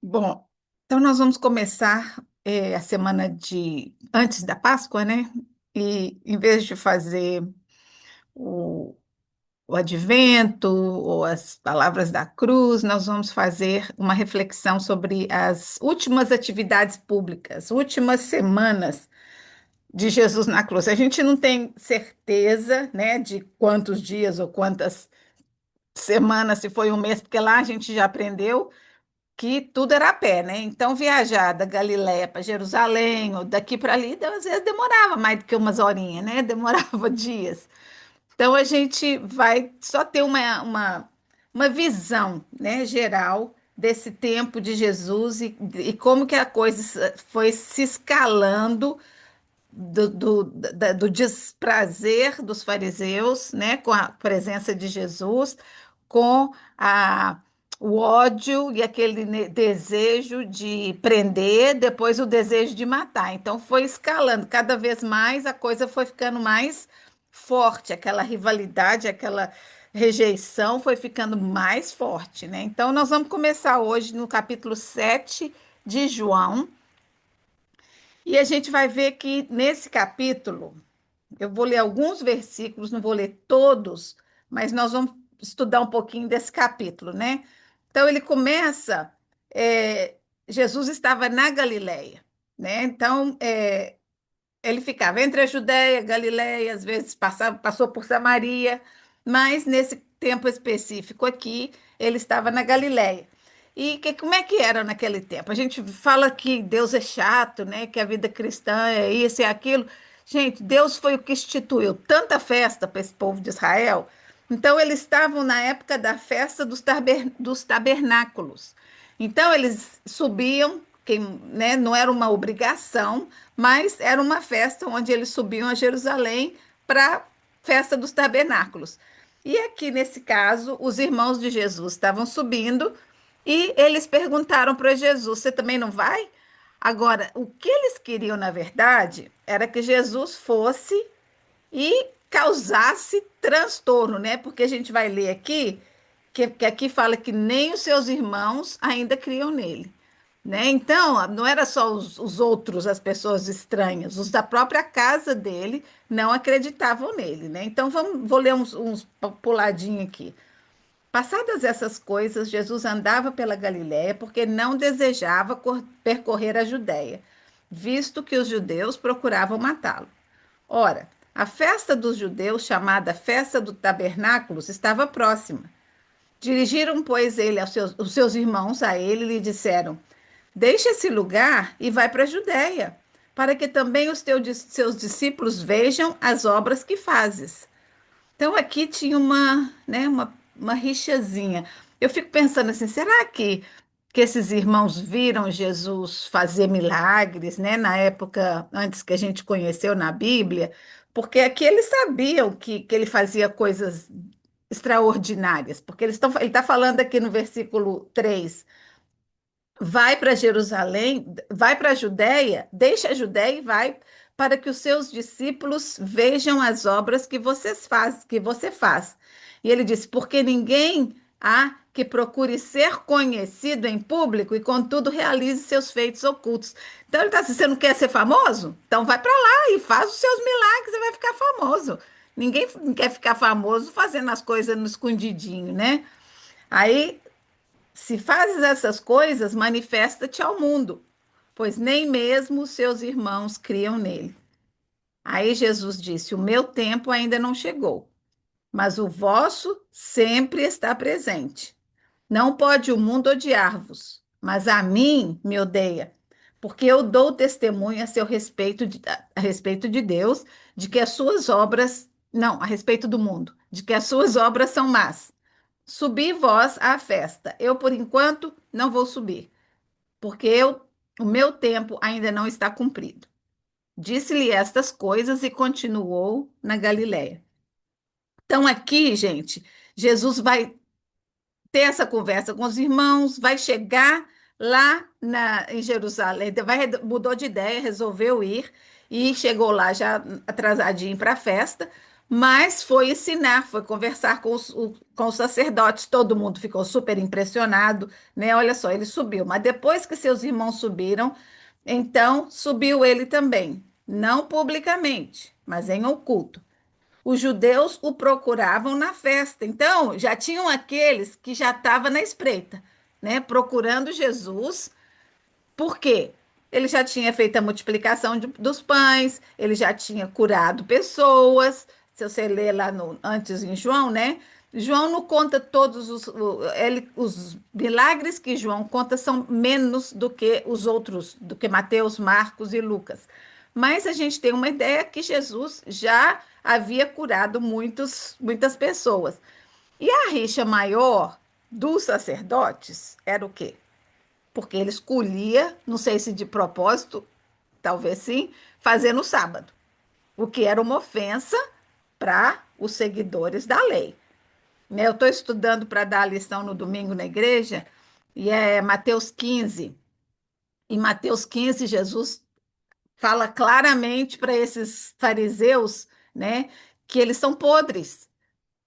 Bom, então nós vamos começar a semana de antes da Páscoa, né? E em vez de fazer o, o Advento ou as palavras da cruz, nós vamos fazer uma reflexão sobre as últimas atividades públicas, últimas semanas de Jesus na cruz. A gente não tem certeza, né, de quantos dias ou quantas semanas, se foi um mês, porque lá a gente já aprendeu que tudo era a pé, né? Então, viajar da Galiléia para Jerusalém, ou daqui para ali, às vezes demorava mais do que umas horinhas, né? Demorava dias. Então, a gente vai só ter uma visão, né, geral desse tempo de Jesus e como que a coisa foi se escalando do desprazer dos fariseus, né, com a presença de Jesus, com o ódio e aquele desejo de prender, depois o desejo de matar. Então foi escalando, cada vez mais a coisa foi ficando mais forte, aquela rivalidade, aquela rejeição foi ficando mais forte, né? Então nós vamos começar hoje no capítulo 7 de João. E a gente vai ver que nesse capítulo, eu vou ler alguns versículos, não vou ler todos, mas nós vamos estudar um pouquinho desse capítulo, né? Então ele começa, Jesus estava na Galileia, né? Então ele ficava entre a Judéia, Galileia, às vezes passou por Samaria, mas nesse tempo específico aqui, ele estava na Galileia. E como é que era naquele tempo? A gente fala que Deus é chato, né? Que a vida cristã é isso e aquilo. Gente, Deus foi o que instituiu tanta festa para esse povo de Israel. Então, eles estavam na época da festa dos tabernáculos. Então, eles subiam, né, não era uma obrigação, mas era uma festa onde eles subiam a Jerusalém para a festa dos tabernáculos. E aqui, nesse caso, os irmãos de Jesus estavam subindo e eles perguntaram para Jesus: Você também não vai? Agora, o que eles queriam, na verdade, era que Jesus fosse e causasse transtorno, né? Porque a gente vai ler aqui que aqui fala que nem os seus irmãos ainda criam nele, né? Então, não era só os outros, as pessoas estranhas, os da própria casa dele não acreditavam nele, né? Então, vou ler uns puladinho aqui. Passadas essas coisas, Jesus andava pela Galiléia porque não desejava percorrer a Judéia, visto que os judeus procuravam matá-lo. Ora, a festa dos judeus, chamada Festa do Tabernáculos, estava próxima. Dirigiram, pois, os seus irmãos a ele e lhe disseram: Deixa esse lugar e vai para a Judéia, para que também seus discípulos vejam as obras que fazes. Então aqui tinha uma rixazinha. Eu fico pensando assim, será que esses irmãos viram Jesus fazer milagres, né, na época antes que a gente conheceu na Bíblia? Porque aqui eles sabiam que ele fazia coisas extraordinárias, porque ele está falando aqui no versículo 3: vai para Jerusalém, vai para a Judéia, deixa a Judéia e vai para que os seus discípulos vejam as obras que você faz. E ele disse: porque ninguém há que procure ser conhecido em público e, contudo, realize seus feitos ocultos. Então ele está assim: você não quer ser famoso? Então vai para lá e faz os seus milagres e vai ficar famoso. Ninguém quer ficar famoso fazendo as coisas no escondidinho, né? Aí se fazes essas coisas, manifesta-te ao mundo, pois nem mesmo os seus irmãos criam nele. Aí Jesus disse: O meu tempo ainda não chegou, mas o vosso sempre está presente. Não pode o mundo odiar-vos, mas a mim me odeia, porque eu dou testemunho a seu respeito a respeito de Deus, de que as suas obras, não, a respeito do mundo, de que as suas obras são más. Subi vós à festa. Eu, por enquanto, não vou subir, porque o meu tempo ainda não está cumprido. Disse-lhe estas coisas e continuou na Galiléia. Então, aqui, gente, Jesus vai ter essa conversa com os irmãos, vai chegar lá em Jerusalém, mudou de ideia, resolveu ir e chegou lá já atrasadinho para a festa, mas foi ensinar, foi conversar com os sacerdotes, todo mundo ficou super impressionado, né? Olha só, ele subiu, mas depois que seus irmãos subiram, então subiu ele também, não publicamente, mas em oculto. Os judeus o procuravam na festa, então já tinham aqueles que já estavam na espreita, né? Procurando Jesus. Por quê? Ele já tinha feito a multiplicação dos pães, ele já tinha curado pessoas. Se você ler lá antes em João, né? João não conta todos os milagres que João conta são menos do que os outros, do que Mateus, Marcos e Lucas. Mas a gente tem uma ideia que Jesus já havia curado muitas pessoas. E a rixa maior dos sacerdotes era o quê? Porque ele escolhia, não sei se de propósito, talvez sim, fazer no sábado, o que era uma ofensa para os seguidores da lei. Né? Eu estou estudando para dar a lição no domingo na igreja, e é Mateus 15. Em Mateus 15, Jesus fala claramente para esses fariseus, né, que eles são podres,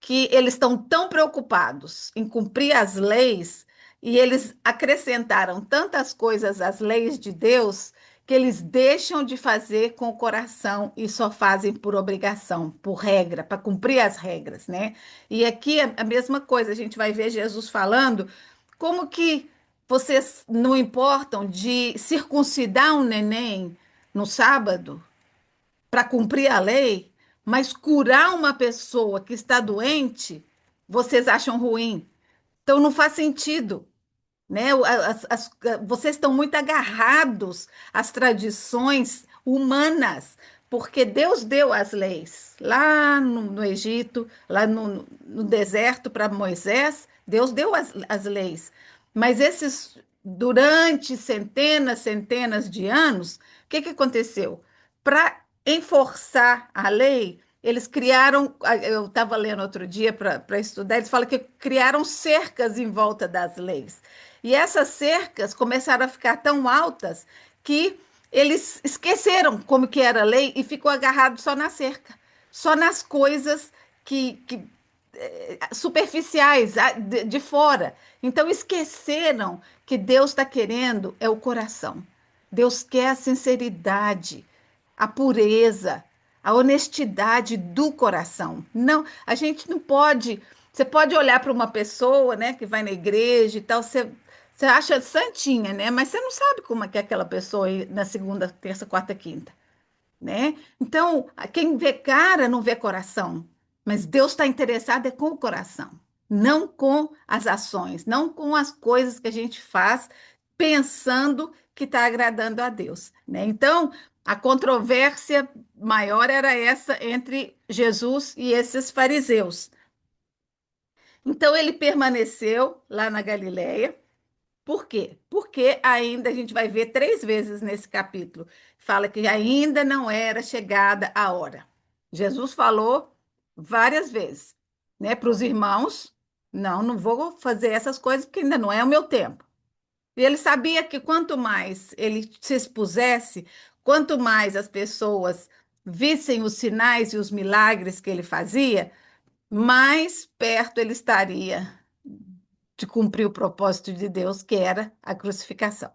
que eles estão tão preocupados em cumprir as leis e eles acrescentaram tantas coisas às leis de Deus que eles deixam de fazer com o coração e só fazem por obrigação, por regra, para cumprir as regras, né? E aqui é a mesma coisa, a gente vai ver Jesus falando como que vocês não importam de circuncidar um neném no sábado, para cumprir a lei, mas curar uma pessoa que está doente, vocês acham ruim. Então não faz sentido, né? Vocês estão muito agarrados às tradições humanas, porque Deus deu as leis lá no Egito, lá no deserto para Moisés, Deus deu as leis. Mas durante centenas de anos, o que aconteceu? Para enforçar a lei, eles criaram, eu estava lendo outro dia para estudar, eles falam que criaram cercas em volta das leis. E essas cercas começaram a ficar tão altas que eles esqueceram como que era a lei e ficou agarrado só na cerca, só nas coisas superficiais, de fora. Então esqueceram que Deus está querendo é o coração. Deus quer a sinceridade, a pureza, a honestidade do coração. Não, a gente não pode. Você pode olhar para uma pessoa, né, que vai na igreja e tal, você acha santinha, né? Mas você não sabe como é que é aquela pessoa aí na segunda, terça, quarta, quinta, né? Então, quem vê cara não vê coração, mas Deus está interessado é com o coração, não com as ações, não com as coisas que a gente faz pensando que está agradando a Deus, né? Então, a controvérsia maior era essa entre Jesus e esses fariseus. Então, ele permaneceu lá na Galileia. Por quê? Porque ainda a gente vai ver 3 vezes nesse capítulo. Fala que ainda não era chegada a hora. Jesus falou várias vezes, né, para os irmãos: não, não vou fazer essas coisas porque ainda não é o meu tempo. E ele sabia que quanto mais ele se expusesse, quanto mais as pessoas vissem os sinais e os milagres que ele fazia, mais perto ele estaria de cumprir o propósito de Deus, que era a crucificação,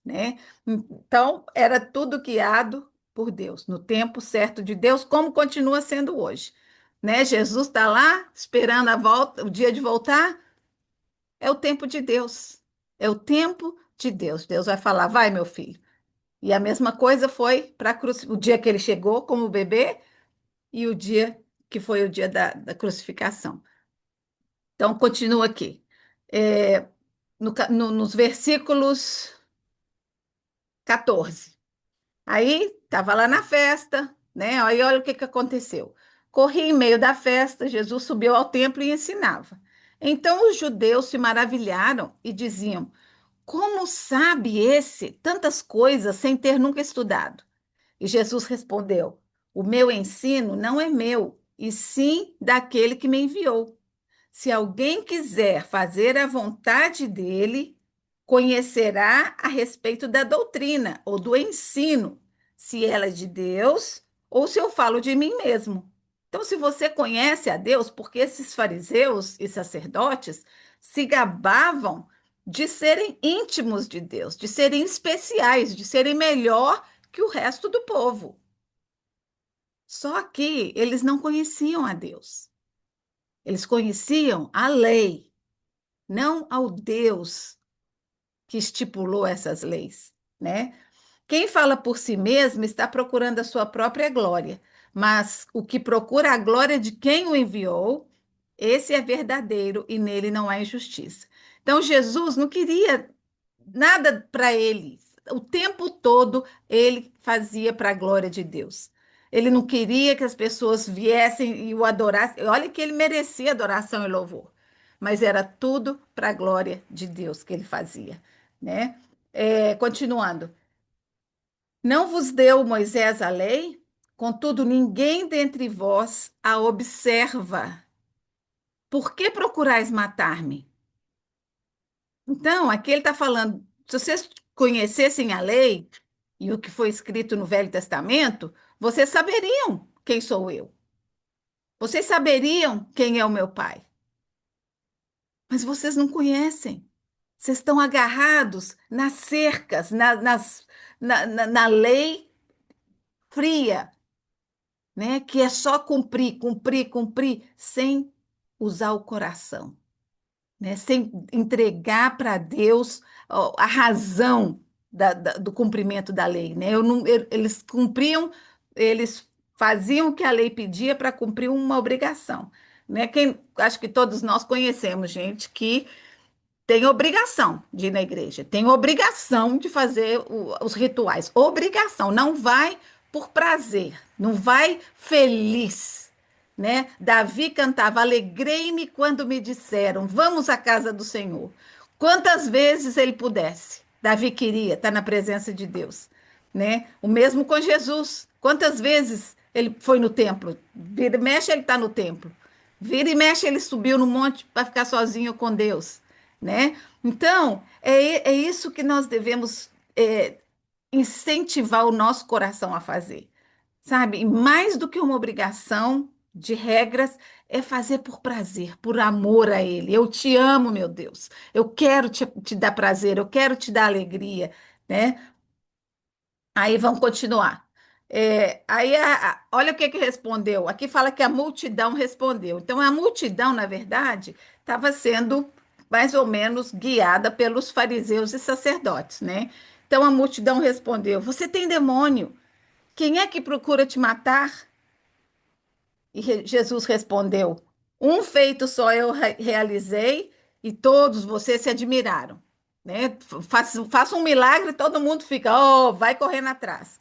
né? Então, era tudo guiado por Deus, no tempo certo de Deus, como continua sendo hoje, né? Jesus está lá esperando a volta, o dia de voltar, é o tempo de Deus. É o tempo de Deus. Deus vai falar: vai, meu filho. E a mesma coisa foi para o dia que ele chegou como bebê e o dia que foi o dia da crucificação. Então, continua aqui. É, nos versículos 14. Aí estava lá na festa, né? Aí olha o que aconteceu. Corria em meio da festa, Jesus subiu ao templo e ensinava. Então os judeus se maravilharam e diziam: como sabe esse tantas coisas sem ter nunca estudado? E Jesus respondeu: o meu ensino não é meu, e sim daquele que me enviou. Se alguém quiser fazer a vontade dele, conhecerá a respeito da doutrina ou do ensino, se ela é de Deus ou se eu falo de mim mesmo. Então, se você conhece a Deus, porque esses fariseus e sacerdotes se gabavam de serem íntimos de Deus, de serem especiais, de serem melhor que o resto do povo. Só que eles não conheciam a Deus. Eles conheciam a lei, não ao Deus que estipulou essas leis, né? Quem fala por si mesmo está procurando a sua própria glória, mas o que procura a glória de quem o enviou, esse é verdadeiro e nele não há injustiça. Então, Jesus não queria nada para ele. O tempo todo ele fazia para a glória de Deus. Ele não queria que as pessoas viessem e o adorassem. Olha que ele merecia adoração e louvor, mas era tudo para a glória de Deus que ele fazia, né? Continuando. Não vos deu Moisés a lei? Contudo, ninguém dentre vós a observa. Por que procurais matar-me? Então, aqui ele está falando: se vocês conhecessem a lei e o que foi escrito no Velho Testamento, vocês saberiam quem sou eu. Vocês saberiam quem é o meu pai. Mas vocês não conhecem. Vocês estão agarrados nas cercas, na lei fria, né? Que é só cumprir, cumprir, cumprir, sem usar o coração, né? Sem entregar para Deus ó, a razão do cumprimento da lei, né? Eles cumpriam, eles faziam o que a lei pedia para cumprir uma obrigação, né? Acho que todos nós conhecemos gente que tem obrigação de ir na igreja, tem obrigação de fazer os rituais, obrigação, não vai por prazer, não vai feliz, né? Davi cantava: Alegrei-me quando me disseram, vamos à casa do Senhor. Quantas vezes ele pudesse, Davi queria estar na presença de Deus, né? O mesmo com Jesus. Quantas vezes ele foi no templo? Vira e mexe, ele está no templo. Vira e mexe, ele subiu no monte para ficar sozinho com Deus, né? Então, é isso que nós devemos incentivar o nosso coração a fazer, sabe? E mais do que uma obrigação de regras, é fazer por prazer, por amor a Ele. Eu te amo, meu Deus. Eu quero te dar prazer, eu quero te dar alegria, né? Aí vamos continuar. Olha o que que respondeu. Aqui fala que a multidão respondeu. Então, a multidão, na verdade, estava sendo mais ou menos guiada pelos fariseus e sacerdotes, né? Então, a multidão respondeu: Você tem demônio? Quem é que procura te matar? E Jesus respondeu: Um feito só eu realizei e todos vocês se admiraram, né? Faça um milagre, todo mundo fica, oh, vai correndo atrás.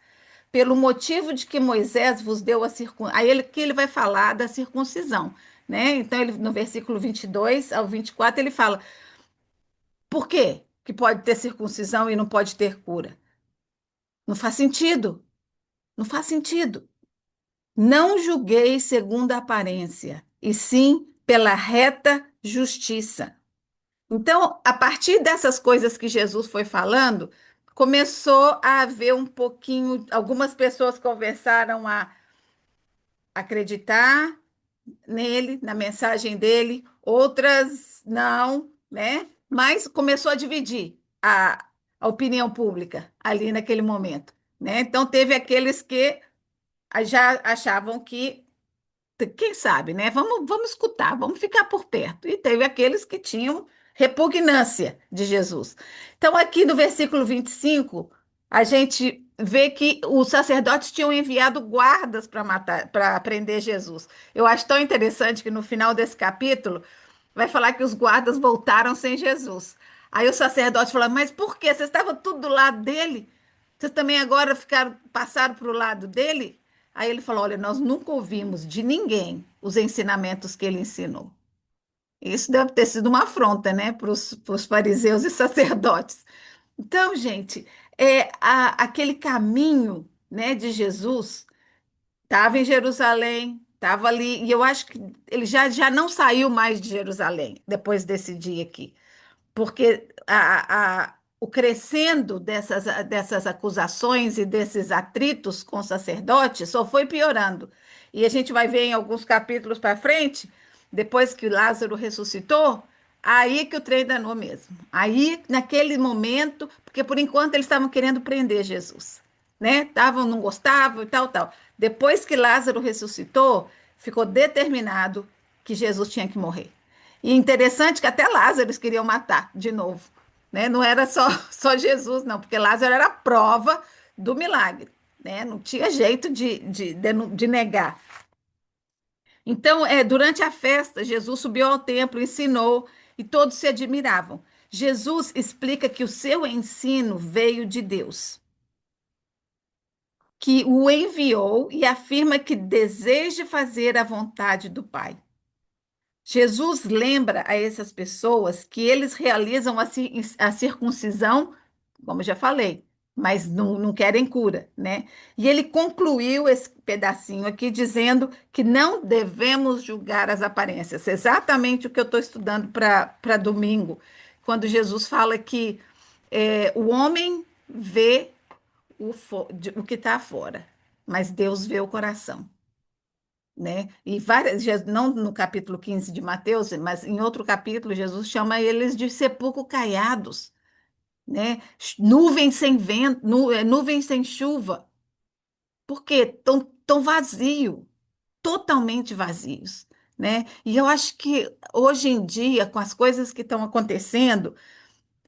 Pelo motivo de que Moisés vos deu a circuncisão. Aí que ele vai falar da circuncisão, né? Então, ele, no versículo 22 ao 24, ele fala: Por quê que pode ter circuncisão e não pode ter cura? Não faz sentido. Não faz sentido. Não julguei segundo a aparência, e sim pela reta justiça. Então, a partir dessas coisas que Jesus foi falando, começou a haver um pouquinho. Algumas pessoas começaram a acreditar nele, na mensagem dele, outras não, né? Mas começou a dividir a opinião pública ali naquele momento, né? Então, teve aqueles que já achavam que quem sabe, né? Vamos escutar, vamos ficar por perto. E teve aqueles que tinham repugnância de Jesus. Então, aqui no versículo 25, a gente vê que os sacerdotes tinham enviado guardas para matar, para prender Jesus. Eu acho tão interessante que no final desse capítulo vai falar que os guardas voltaram sem Jesus. Aí o sacerdote falou: Mas por quê? Vocês estavam tudo do lado dele? Vocês também agora passaram para o lado dele? Aí ele falou: Olha, nós nunca ouvimos de ninguém os ensinamentos que ele ensinou. Isso deve ter sido uma afronta, né, para os fariseus e sacerdotes. Então, gente, aquele caminho, né, de Jesus estava em Jerusalém, estava ali, e eu acho que ele já não saiu mais de Jerusalém depois desse dia aqui, porque o crescendo dessas acusações e desses atritos com o sacerdote só foi piorando. E a gente vai ver em alguns capítulos para frente, depois que Lázaro ressuscitou, aí que o trem danou mesmo. Aí, naquele momento, porque por enquanto eles estavam querendo prender Jesus, né? Estavam, não gostavam e tal, tal. Depois que Lázaro ressuscitou, ficou determinado que Jesus tinha que morrer. E interessante que até Lázaro eles queriam matar de novo, né? Não era só, só Jesus, não, porque Lázaro era a prova do milagre, né? Não tinha jeito de negar. Então, durante a festa, Jesus subiu ao templo, ensinou e todos se admiravam. Jesus explica que o seu ensino veio de Deus, que o enviou e afirma que deseja fazer a vontade do Pai. Jesus lembra a essas pessoas que eles realizam a circuncisão, como eu já falei, mas não querem cura, né? E ele concluiu esse pedacinho aqui dizendo que não devemos julgar as aparências. Exatamente o que eu estou estudando para domingo, quando Jesus fala que o homem vê o que está fora, mas Deus vê o coração, né? E várias, não no capítulo 15 de Mateus, mas em outro capítulo, Jesus chama eles de sepulcro caiados, né? Nuvens sem vento, nuvens sem chuva. Por quê? Tão vazio, totalmente vazios, né? E eu acho que hoje em dia, com as coisas que estão acontecendo,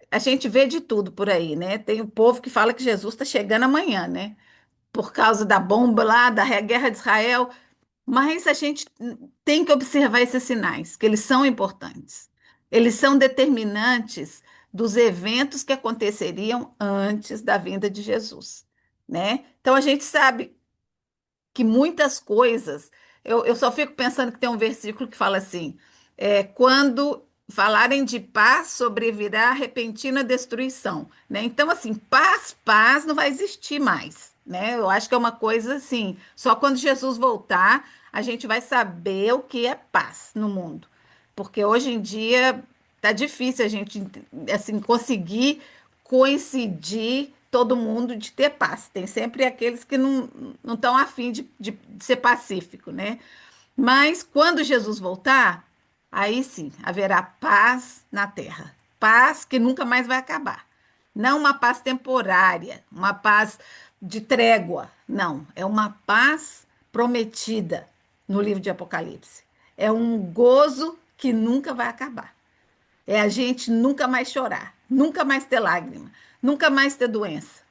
a gente vê de tudo por aí, né? Tem o povo que fala que Jesus está chegando amanhã, né? Por causa da bomba lá, da guerra de Israel. Mas a gente tem que observar esses sinais, que eles são importantes. Eles são determinantes dos eventos que aconteceriam antes da vinda de Jesus, né? Então a gente sabe que muitas coisas. Eu só fico pensando que tem um versículo que fala assim: quando falarem de paz, sobrevirá repentina destruição, né? Então, assim, paz não vai existir mais, né? Eu acho que é uma coisa assim, só quando Jesus voltar, a gente vai saber o que é paz no mundo. Porque hoje em dia tá difícil a gente assim conseguir coincidir todo mundo de ter paz. Tem sempre aqueles que não estão afim de ser pacífico, né? Mas quando Jesus voltar, aí sim haverá paz na terra. Paz que nunca mais vai acabar. Não uma paz temporária, uma paz de trégua. Não, é uma paz prometida no livro de Apocalipse. É um gozo que nunca vai acabar. É a gente nunca mais chorar, nunca mais ter lágrima, nunca mais ter doença.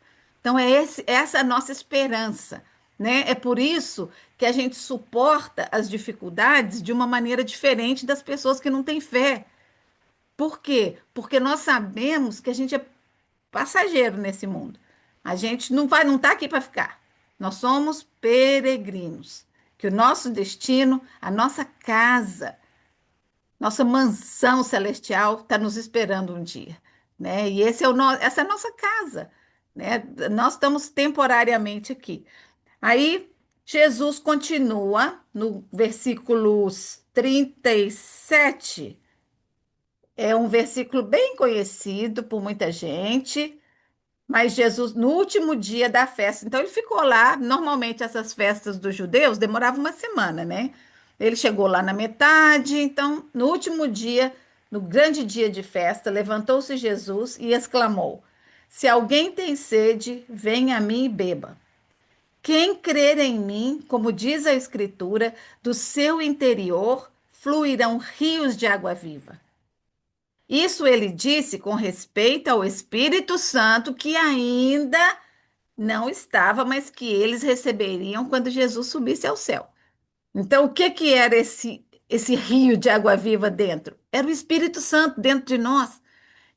Então essa é a nossa esperança, né? É por isso que a gente suporta as dificuldades de uma maneira diferente das pessoas que não têm fé. Por quê? Porque nós sabemos que a gente é passageiro nesse mundo. A gente não está aqui para ficar. Nós somos peregrinos. Que o nosso destino, a nossa casa, nossa mansão celestial está nos esperando um dia, né? E essa é a nossa casa, né? Nós estamos temporariamente aqui. Aí Jesus continua no versículos 37. É um versículo bem conhecido por muita gente, mas Jesus, no último dia da festa, então ele ficou lá. Normalmente, essas festas dos judeus demoravam uma semana, né? Ele chegou lá na metade, então, no último dia, no grande dia de festa, levantou-se Jesus e exclamou: Se alguém tem sede, venha a mim e beba. Quem crer em mim, como diz a Escritura, do seu interior fluirão rios de água viva. Isso ele disse com respeito ao Espírito Santo, que ainda não estava, mas que eles receberiam quando Jesus subisse ao céu. Então, o que que era esse rio de água viva dentro? Era o Espírito Santo dentro de nós,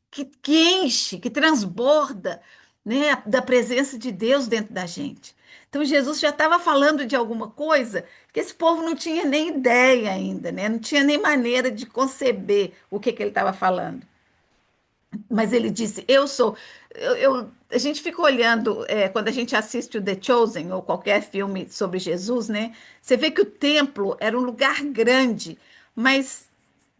que enche, que transborda, né, da presença de Deus dentro da gente. Então, Jesus já estava falando de alguma coisa que esse povo não tinha nem ideia ainda, né? Não tinha nem maneira de conceber o que ele estava falando. Mas ele disse: Eu sou. A gente fica olhando, quando a gente assiste o The Chosen ou qualquer filme sobre Jesus, né? Você vê que o templo era um lugar grande, mas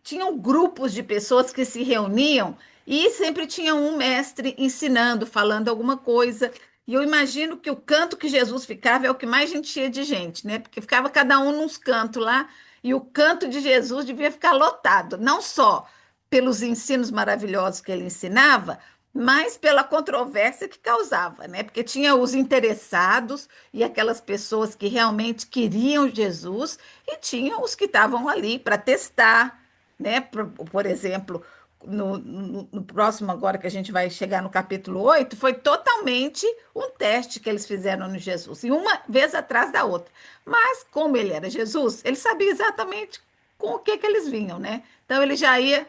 tinham grupos de pessoas que se reuniam E sempre tinha um mestre ensinando, falando alguma coisa. E eu imagino que o canto que Jesus ficava é o que mais enchia de gente, né? Porque ficava cada um nos cantos lá, e o canto de Jesus devia ficar lotado, não só pelos ensinos maravilhosos que ele ensinava, mas pela controvérsia que causava, né? Porque tinha os interessados e aquelas pessoas que realmente queriam Jesus, e tinha os que estavam ali para testar, né? Por exemplo, no próximo, agora que a gente vai chegar no capítulo 8 foi totalmente um teste que eles fizeram no Jesus, e uma vez atrás da outra. Mas, como ele era Jesus, ele sabia exatamente com o que que eles vinham, né? Então, ele já ia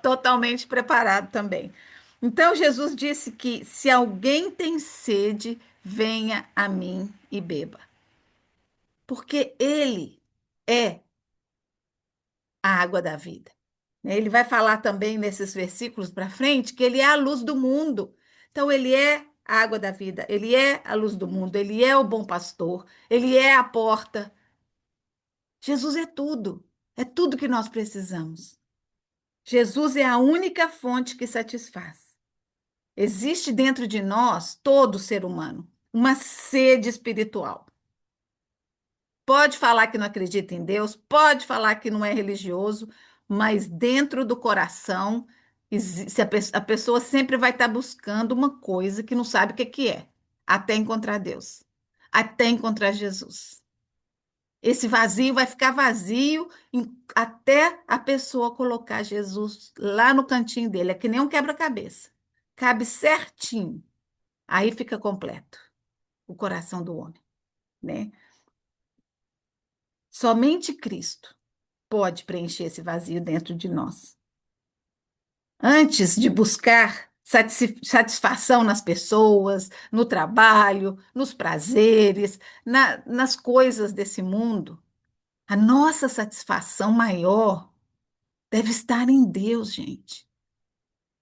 totalmente preparado também. Então, Jesus disse que se alguém tem sede, venha a mim e beba, porque ele é a água da vida. Ele vai falar também nesses versículos para frente que ele é a luz do mundo. Então, ele é a água da vida, ele é a luz do mundo, ele é o bom pastor, ele é a porta. Jesus é tudo que nós precisamos. Jesus é a única fonte que satisfaz. Existe dentro de nós, todo ser humano, uma sede espiritual. Pode falar que não acredita em Deus, pode falar que não é religioso, mas dentro do coração, a pessoa sempre vai estar buscando uma coisa que não sabe o que que é, até encontrar Deus, até encontrar Jesus. Esse vazio vai ficar vazio até a pessoa colocar Jesus lá no cantinho dele, é que nem um quebra-cabeça. Cabe certinho, aí fica completo o coração do homem, né? Somente Cristo pode preencher esse vazio dentro de nós. Antes de buscar satisfação nas pessoas, no trabalho, nos prazeres, nas coisas desse mundo, a nossa satisfação maior deve estar em Deus, gente.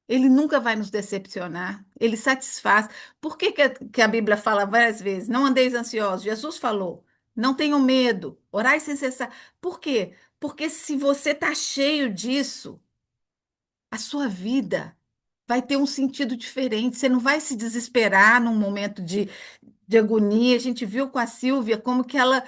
Ele nunca vai nos decepcionar, ele satisfaz. Por que, que a Bíblia fala várias vezes: não andeis ansiosos? Jesus falou: não tenham medo, orai sem cessar. Por quê? Porque se você está cheio disso, a sua vida vai ter um sentido diferente. Você não vai se desesperar num momento de agonia. A gente viu com a Silvia como que ela,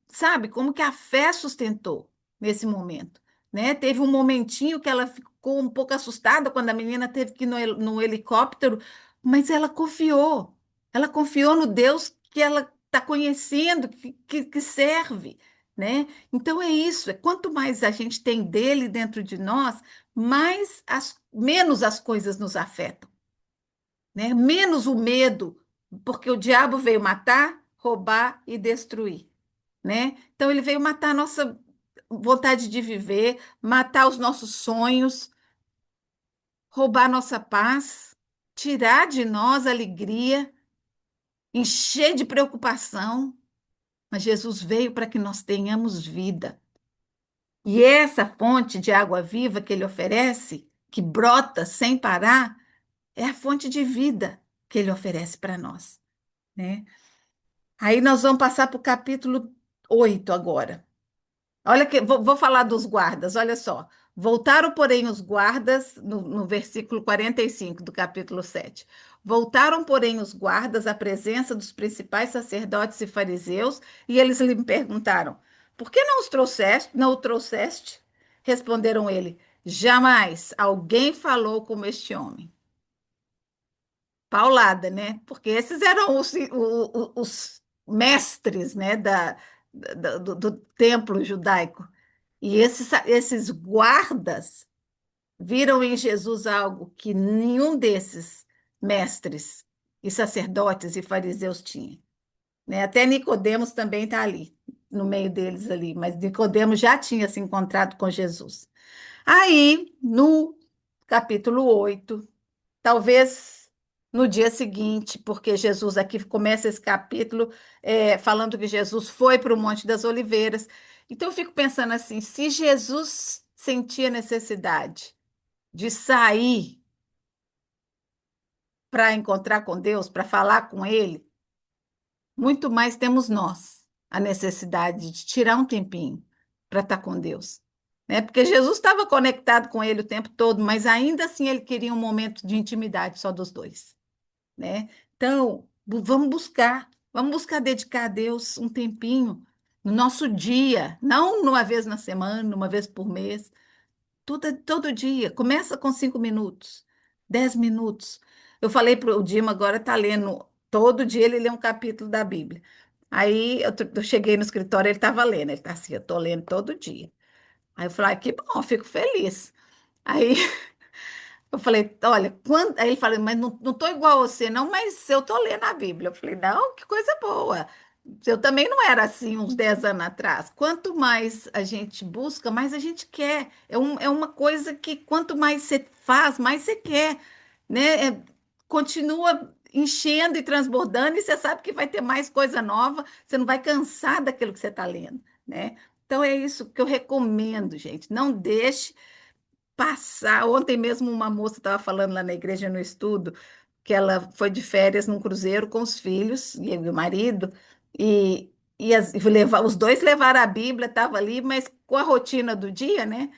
sabe, como que a fé sustentou nesse momento, né? Teve um momentinho que ela ficou um pouco assustada quando a menina teve que ir no helicóptero, mas ela confiou. Ela confiou no Deus que ela está conhecendo, que serve, né? Então é isso. Quanto mais a gente tem dele dentro de nós, menos as coisas nos afetam, né? Menos o medo, porque o diabo veio matar, roubar e destruir, né? Então ele veio matar a nossa vontade de viver, matar os nossos sonhos, roubar a nossa paz, tirar de nós a alegria, encher de preocupação. Mas Jesus veio para que nós tenhamos vida. E essa fonte de água viva que ele oferece, que brota sem parar, é a fonte de vida que ele oferece para nós, né? Aí nós vamos passar para o capítulo 8 agora. Olha que vou falar dos guardas, olha só. Voltaram, porém, os guardas, no versículo 45 do capítulo 7. Voltaram, porém, os guardas à presença dos principais sacerdotes e fariseus, e eles lhe perguntaram: por que não os trouxeste? Não o trouxeste? Responderam ele: jamais alguém falou como este homem. Paulada, né? Porque esses eram os mestres, né, do templo judaico. E esses guardas viram em Jesus algo que nenhum desses mestres e sacerdotes e fariseus tinha, né? Até Nicodemos também está ali, no meio deles ali, mas Nicodemos já tinha se encontrado com Jesus. Aí, no capítulo 8, talvez no dia seguinte, porque Jesus aqui começa esse capítulo falando que Jesus foi para o Monte das Oliveiras. Então eu fico pensando assim: se Jesus sentia necessidade de sair para encontrar com Deus, para falar com Ele, muito mais temos nós a necessidade de tirar um tempinho para estar com Deus, né? Porque Jesus estava conectado com ele o tempo todo, mas ainda assim ele queria um momento de intimidade só dos dois, né? Então, vamos buscar dedicar a Deus um tempinho no nosso dia, não uma vez na semana, uma vez por mês, todo dia. Começa com 5 minutos, 10 minutos. Eu falei para o Dima, agora está lendo, todo dia ele lê um capítulo da Bíblia. Aí eu cheguei no escritório, ele estava lendo, ele está assim, eu estou lendo todo dia. Aí eu falei, que bom, eu fico feliz. Aí eu falei, olha, aí ele falou, mas não tô igual a você, não, mas eu tô lendo a Bíblia. Eu falei, não, que coisa boa. Eu também não era assim uns 10 anos atrás. Quanto mais a gente busca, mais a gente quer. É uma coisa que quanto mais você faz, mais você quer, né? Continua enchendo e transbordando, e você sabe que vai ter mais coisa nova, você não vai cansar daquilo que você está lendo, né? Então é isso que eu recomendo, gente. Não deixe passar. Ontem mesmo uma moça estava falando lá na igreja no estudo que ela foi de férias num cruzeiro com os filhos e o marido e os dois levaram a Bíblia, estava ali, mas com a rotina do dia, né?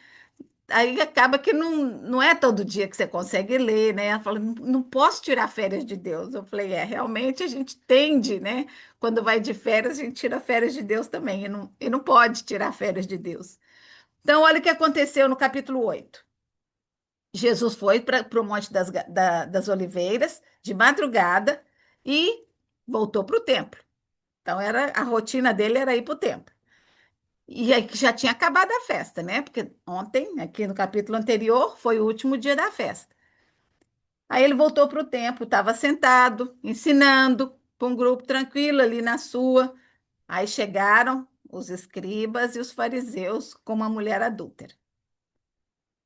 Aí acaba que não é todo dia que você consegue ler, né? Ela falou, não posso tirar férias de Deus. Eu falei, realmente a gente tende, né? Quando vai de férias, a gente tira férias de Deus também, e não pode tirar férias de Deus. Então, olha o que aconteceu no capítulo 8. Jesus foi para o Monte das Oliveiras de madrugada e voltou para o templo. Então, a rotina dele era ir para o templo. E aí que já tinha acabado a festa, né? Porque ontem, aqui no capítulo anterior, foi o último dia da festa. Aí ele voltou para o templo, estava sentado, ensinando para um grupo tranquilo ali na sua. Aí chegaram os escribas e os fariseus com uma mulher adúltera.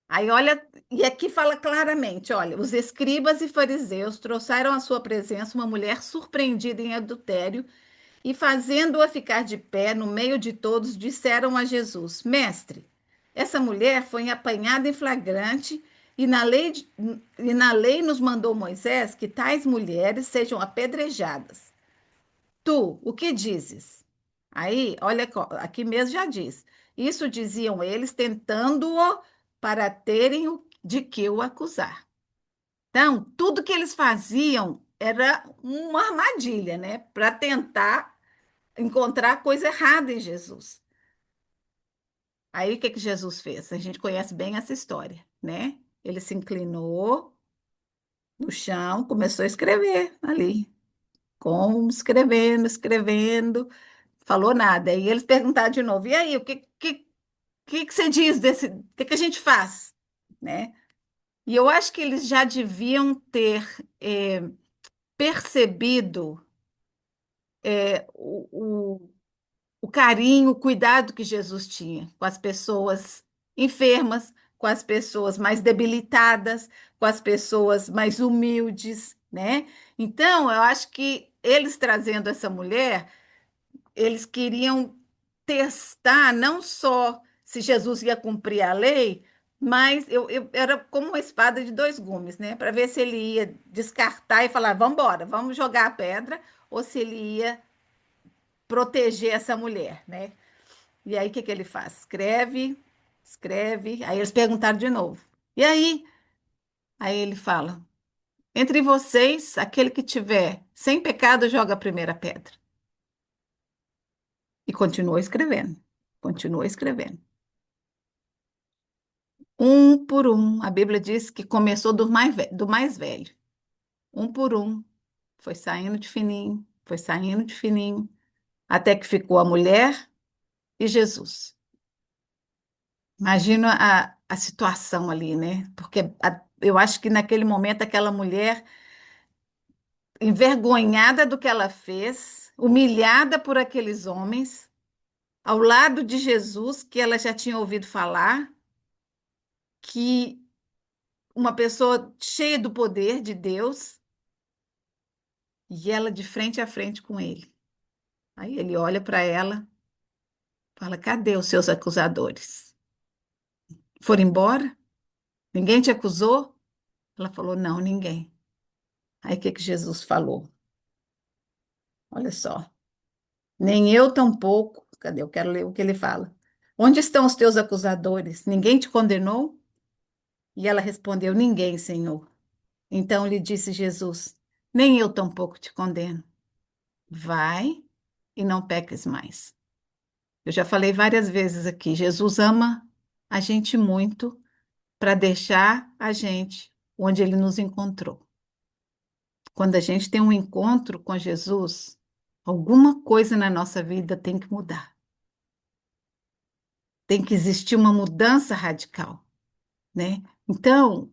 Aí olha, e aqui fala claramente, olha, os escribas e fariseus trouxeram à sua presença uma mulher surpreendida em adultério e fazendo-a ficar de pé no meio de todos, disseram a Jesus: Mestre, essa mulher foi apanhada em flagrante e na lei nos mandou Moisés que tais mulheres sejam apedrejadas. Tu, o que dizes? Aí, olha, aqui mesmo já diz. Isso diziam eles, tentando-o para terem de que o acusar. Então, tudo que eles faziam era uma armadilha, né? Para tentar encontrar coisa errada em Jesus. Aí, o que que Jesus fez? A gente conhece bem essa história, né? Ele se inclinou no chão, começou a escrever ali. Como escrevendo, escrevendo. Falou nada. E eles perguntaram de novo: e aí, o que você diz desse? O que a gente faz? Né? E eu acho que eles já deviam ter percebido o carinho, o cuidado que Jesus tinha com as pessoas enfermas, com as pessoas mais debilitadas, com as pessoas mais humildes, né? Então, eu acho que eles trazendo essa mulher, eles queriam testar não só se Jesus ia cumprir a lei, mas era como uma espada de dois gumes, né? Para ver se ele ia descartar e falar, vamos embora, vamos jogar a pedra, ou se ele ia proteger essa mulher, né? E aí o que que ele faz? Escreve, escreve. Aí eles perguntaram de novo. E aí? Aí ele fala: entre vocês, aquele que tiver sem pecado, joga a primeira pedra. E continuou escrevendo, continuou escrevendo. Um por um. A Bíblia diz que começou do mais velho. Um por um. Foi saindo de fininho, foi saindo de fininho, até que ficou a mulher e Jesus. Imagina a situação ali, né? Porque eu acho que naquele momento aquela mulher, envergonhada do que ela fez, humilhada por aqueles homens, ao lado de Jesus, que ela já tinha ouvido falar, que uma pessoa cheia do poder de Deus, e ela de frente a frente com ele. Aí ele olha para ela, fala: cadê os seus acusadores? Foram embora? Ninguém te acusou? Ela falou: não, ninguém. Aí o que que Jesus falou? Olha só. Nem eu tampouco. Cadê? Eu quero ler o que ele fala. Onde estão os teus acusadores? Ninguém te condenou? E ela respondeu: Ninguém, Senhor. Então lhe disse Jesus: Nem eu tampouco te condeno. Vai e não peques mais. Eu já falei várias vezes aqui: Jesus ama a gente muito para deixar a gente onde ele nos encontrou. Quando a gente tem um encontro com Jesus, alguma coisa na nossa vida tem que mudar. Tem que existir uma mudança radical, né? Então,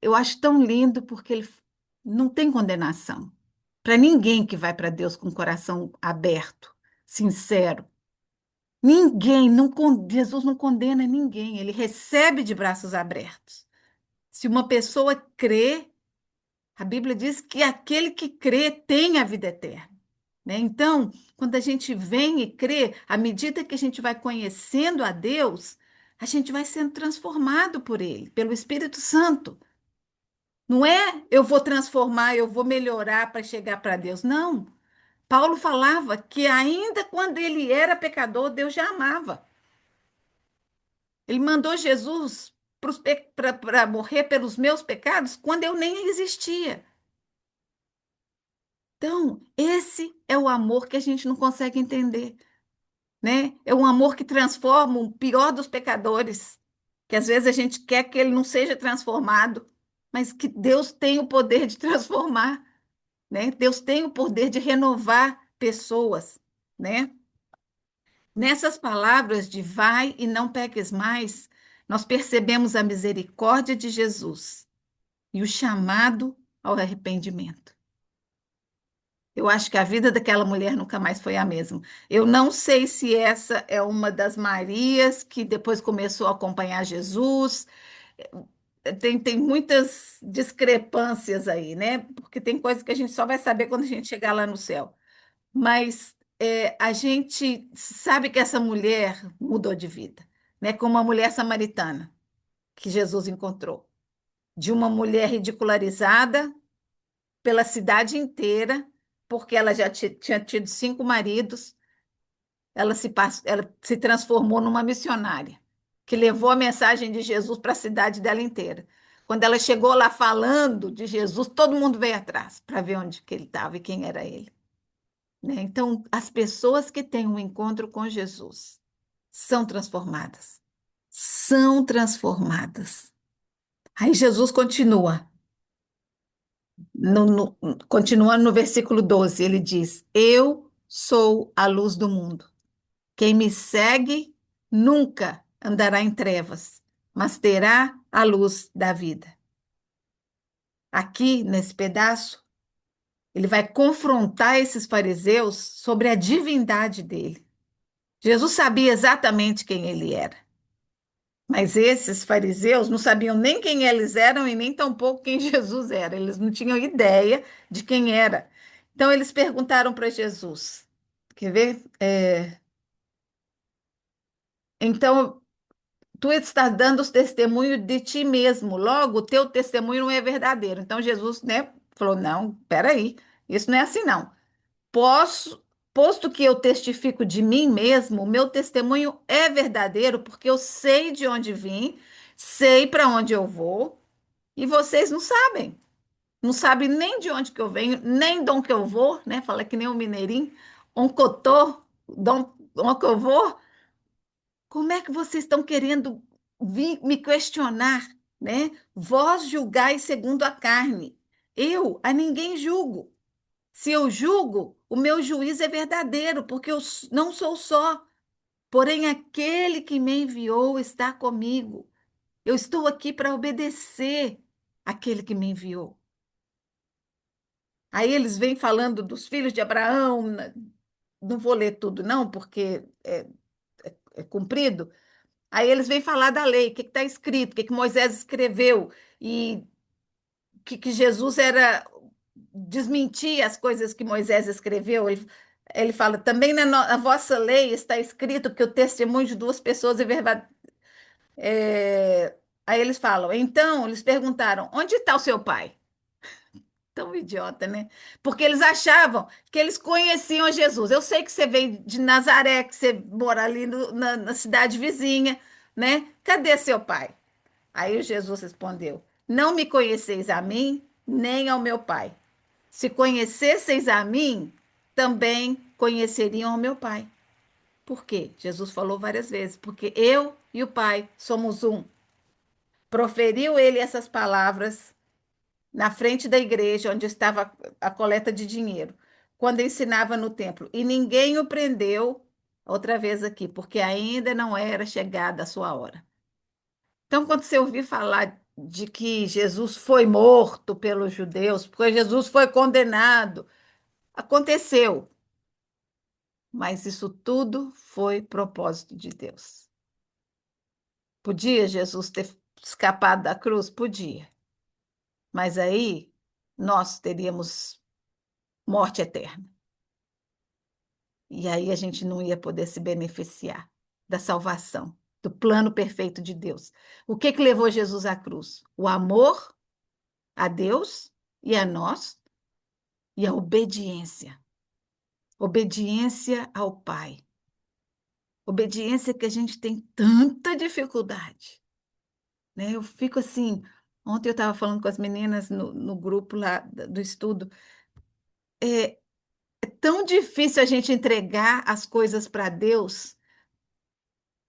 eu acho tão lindo porque ele não tem condenação para ninguém que vai para Deus com o coração aberto, sincero. Ninguém, Jesus não condena ninguém, ele recebe de braços abertos. Se uma pessoa crê, a Bíblia diz que aquele que crê tem a vida eterna, né? Então, quando a gente vem e crê, à medida que a gente vai conhecendo a Deus, a gente vai sendo transformado por Ele, pelo Espírito Santo. Não é eu vou transformar, eu vou melhorar para chegar para Deus. Não. Paulo falava que ainda quando ele era pecador, Deus já amava. Ele mandou Jesus para morrer pelos meus pecados quando eu nem existia. Então, esse é o amor que a gente não consegue entender, né? É um amor que transforma o pior dos pecadores, que às vezes a gente quer que ele não seja transformado, mas que Deus tem o poder de transformar, né? Deus tem o poder de renovar pessoas, né? Nessas palavras de vai e não peques mais, nós percebemos a misericórdia de Jesus e o chamado ao arrependimento. Eu acho que a vida daquela mulher nunca mais foi a mesma. Eu não sei se essa é uma das Marias que depois começou a acompanhar Jesus. Tem muitas discrepâncias aí, né? Porque tem coisas que a gente só vai saber quando a gente chegar lá no céu. Mas a gente sabe que essa mulher mudou de vida, né? Como a mulher samaritana que Jesus encontrou, de uma mulher ridicularizada pela cidade inteira, porque ela já tinha tido 5 maridos, ela se transformou numa missionária, que levou a mensagem de Jesus para a cidade dela inteira. Quando ela chegou lá falando de Jesus, todo mundo veio atrás para ver onde que ele estava e quem era ele, né? Então, as pessoas que têm um encontro com Jesus são transformadas. São transformadas. Aí Jesus continua. Continuando no versículo 12, ele diz: Eu sou a luz do mundo. Quem me segue nunca andará em trevas, mas terá a luz da vida. Aqui, nesse pedaço, ele vai confrontar esses fariseus sobre a divindade dele. Jesus sabia exatamente quem ele era, mas esses fariseus não sabiam nem quem eles eram e nem tampouco quem Jesus era. Eles não tinham ideia de quem era. Então, eles perguntaram para Jesus: Quer ver? Então, tu estás dando os testemunhos de ti mesmo, logo o teu testemunho não é verdadeiro. Então, Jesus, né, falou: Não, peraí, isso não é assim, não. Posso, posto que eu testifico de mim mesmo, o meu testemunho é verdadeiro, porque eu sei de onde vim, sei para onde eu vou, e vocês não sabem. Não sabem nem de onde que eu venho, nem de onde que eu vou, né? Fala que nem um mineirinho, onde que eu tô, onde que eu vou. Como é que vocês estão querendo vir me questionar, né? Vós julgais segundo a carne. Eu a ninguém julgo. Se eu julgo, o meu juízo é verdadeiro, porque eu não sou só, porém aquele que me enviou está comigo. Eu estou aqui para obedecer aquele que me enviou. Aí eles vêm falando dos filhos de Abraão, não vou ler tudo, não, porque é comprido. Aí eles vêm falar da lei, o que está escrito, o que Moisés escreveu, e que Jesus era desmentia as coisas que Moisés escreveu. Ele fala, também na vossa lei está escrito que o testemunho de duas pessoas é verdade. Aí eles falam, então, eles perguntaram, onde está o seu pai? Tão idiota, né? Porque eles achavam que eles conheciam Jesus. Eu sei que você veio de Nazaré, que você mora ali na cidade vizinha, né? Cadê seu pai? Aí o Jesus respondeu: Não me conheceis a mim, nem ao meu pai. Se conhecesseis a mim, também conheceriam ao meu pai. Por quê? Jesus falou várias vezes: Porque eu e o pai somos um. Proferiu ele essas palavras na frente da igreja, onde estava a coleta de dinheiro, quando ensinava no templo. E ninguém o prendeu, outra vez aqui, porque ainda não era chegada a sua hora. Então, quando você ouvir falar de que Jesus foi morto pelos judeus, porque Jesus foi condenado, aconteceu, mas isso tudo foi propósito de Deus. Podia Jesus ter escapado da cruz? Podia, mas aí nós teríamos morte eterna. E aí a gente não ia poder se beneficiar da salvação, do plano perfeito de Deus. O que que levou Jesus à cruz? O amor a Deus e a nós e a obediência. Obediência ao Pai. Obediência que a gente tem tanta dificuldade, né? Eu fico assim. Ontem eu estava falando com as meninas no grupo lá do estudo. É, é tão difícil a gente entregar as coisas para Deus,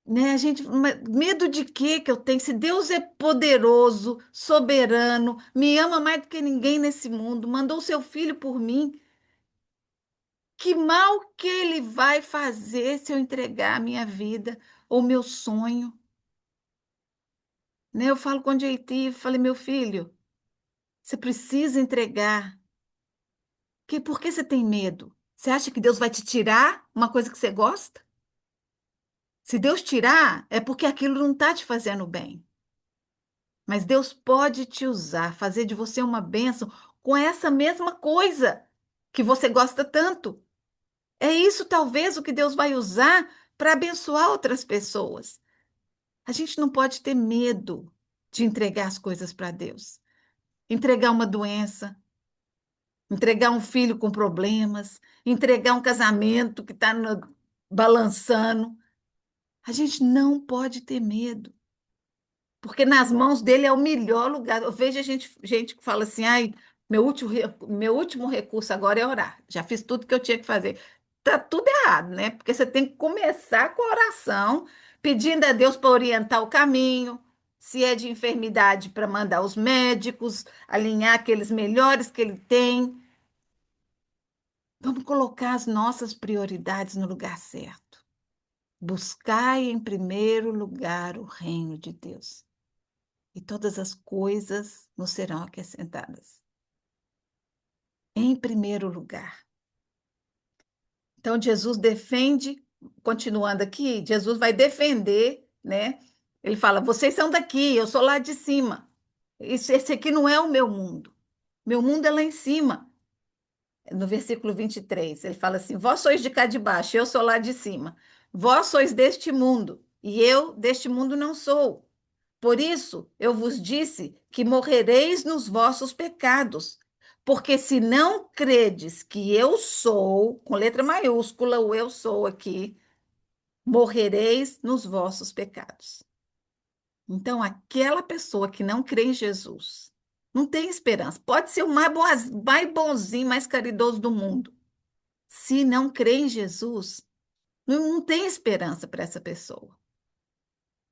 né? A gente, medo de quê que eu tenho? Se Deus é poderoso, soberano, me ama mais do que ninguém nesse mundo, mandou o seu filho por mim, que mal que ele vai fazer se eu entregar a minha vida ou meu sonho, né? Eu falo com o Jeiti, falei, meu filho, você precisa entregar. Por que você tem medo? Você acha que Deus vai te tirar uma coisa que você gosta? Se Deus tirar, é porque aquilo não está te fazendo bem. Mas Deus pode te usar, fazer de você uma bênção com essa mesma coisa que você gosta tanto. É isso, talvez, o que Deus vai usar para abençoar outras pessoas. A gente não pode ter medo de entregar as coisas para Deus. Entregar uma doença, entregar um filho com problemas, entregar um casamento que está balançando. A gente não pode ter medo. Porque nas mãos dele é o melhor lugar. Eu vejo gente que fala assim: ai, meu último recurso agora é orar. Já fiz tudo que eu tinha que fazer. Tá tudo errado, né? Porque você tem que começar com a oração, pedindo a Deus para orientar o caminho, se é de enfermidade, para mandar os médicos, alinhar aqueles melhores que ele tem. Vamos colocar as nossas prioridades no lugar certo. Buscai em primeiro lugar o reino de Deus e todas as coisas nos serão acrescentadas. Em primeiro lugar. Então, Jesus defende, continuando aqui, Jesus vai defender, né? Ele fala: vocês são daqui, eu sou lá de cima. Esse aqui não é o meu mundo. Meu mundo é lá em cima. No versículo 23, ele fala assim: vós sois de cá de baixo, eu sou lá de cima. Vós sois deste mundo, e eu deste mundo não sou. Por isso eu vos disse que morrereis nos vossos pecados. Porque se não credes que eu sou, com letra maiúscula, o eu sou aqui, morrereis nos vossos pecados. Então, aquela pessoa que não crê em Jesus não tem esperança. Pode ser o mais bonzinho, mais caridoso do mundo. Se não crê em Jesus, não tem esperança para essa pessoa.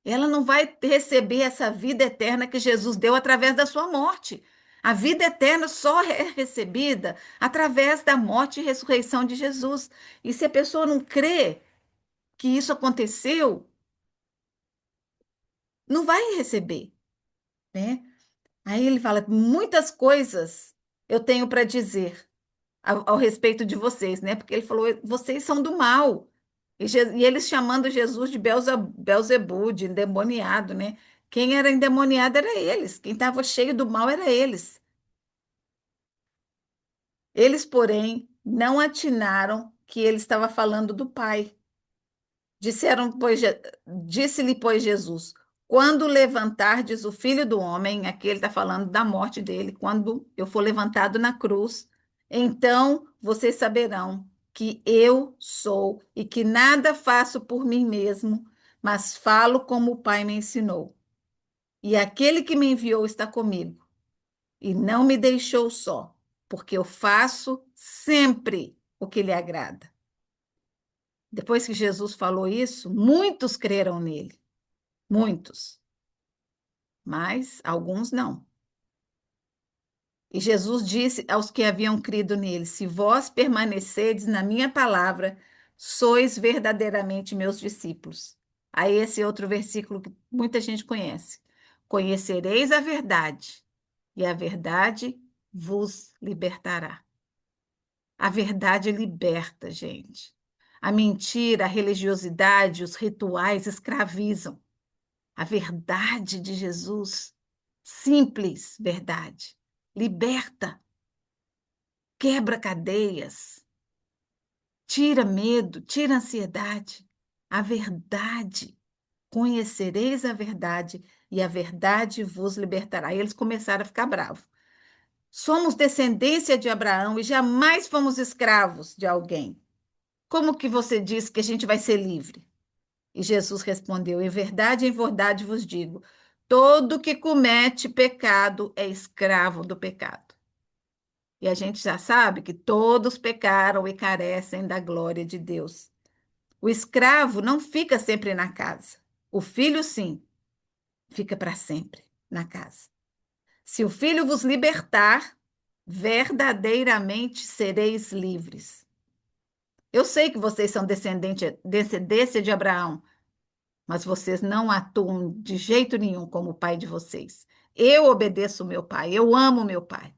Ela não vai receber essa vida eterna que Jesus deu através da sua morte. A vida eterna só é recebida através da morte e ressurreição de Jesus. E se a pessoa não crê que isso aconteceu, não vai receber, né? Aí ele fala: muitas coisas eu tenho para dizer ao respeito de vocês, né? Porque ele falou: vocês são do mal. E eles chamando Jesus de Belzebu, de endemoniado, né? Quem era endemoniado era eles, quem estava cheio do mal era eles. Eles, porém, não atinaram que ele estava falando do Pai. Disseram, pois, disse-lhe, pois, Jesus: Quando levantardes o Filho do Homem, aqui ele está falando da morte dele, quando eu for levantado na cruz, então vocês saberão que eu sou e que nada faço por mim mesmo, mas falo como o Pai me ensinou. E aquele que me enviou está comigo e não me deixou só, porque eu faço sempre o que lhe agrada. Depois que Jesus falou isso, muitos creram nele, muitos, mas alguns não. E Jesus disse aos que haviam crido nele: Se vós permanecerdes na minha palavra, sois verdadeiramente meus discípulos. Aí esse outro versículo que muita gente conhece: Conhecereis a verdade, e a verdade vos libertará. A verdade liberta, gente. A mentira, a religiosidade, os rituais escravizam. A verdade de Jesus, simples verdade, liberta, quebra cadeias, tira medo, tira ansiedade. A verdade, conhecereis a verdade e a verdade vos libertará. E eles começaram a ficar bravos. Somos descendência de Abraão e jamais fomos escravos de alguém. Como que você diz que a gente vai ser livre? E Jesus respondeu: em verdade vos digo, todo que comete pecado é escravo do pecado. E a gente já sabe que todos pecaram e carecem da glória de Deus. O escravo não fica sempre na casa. O filho, sim, fica para sempre na casa. Se o filho vos libertar, verdadeiramente sereis livres. Eu sei que vocês são descendência de Abraão, mas vocês não atuam de jeito nenhum como o pai de vocês. Eu obedeço o meu pai, eu amo o meu pai.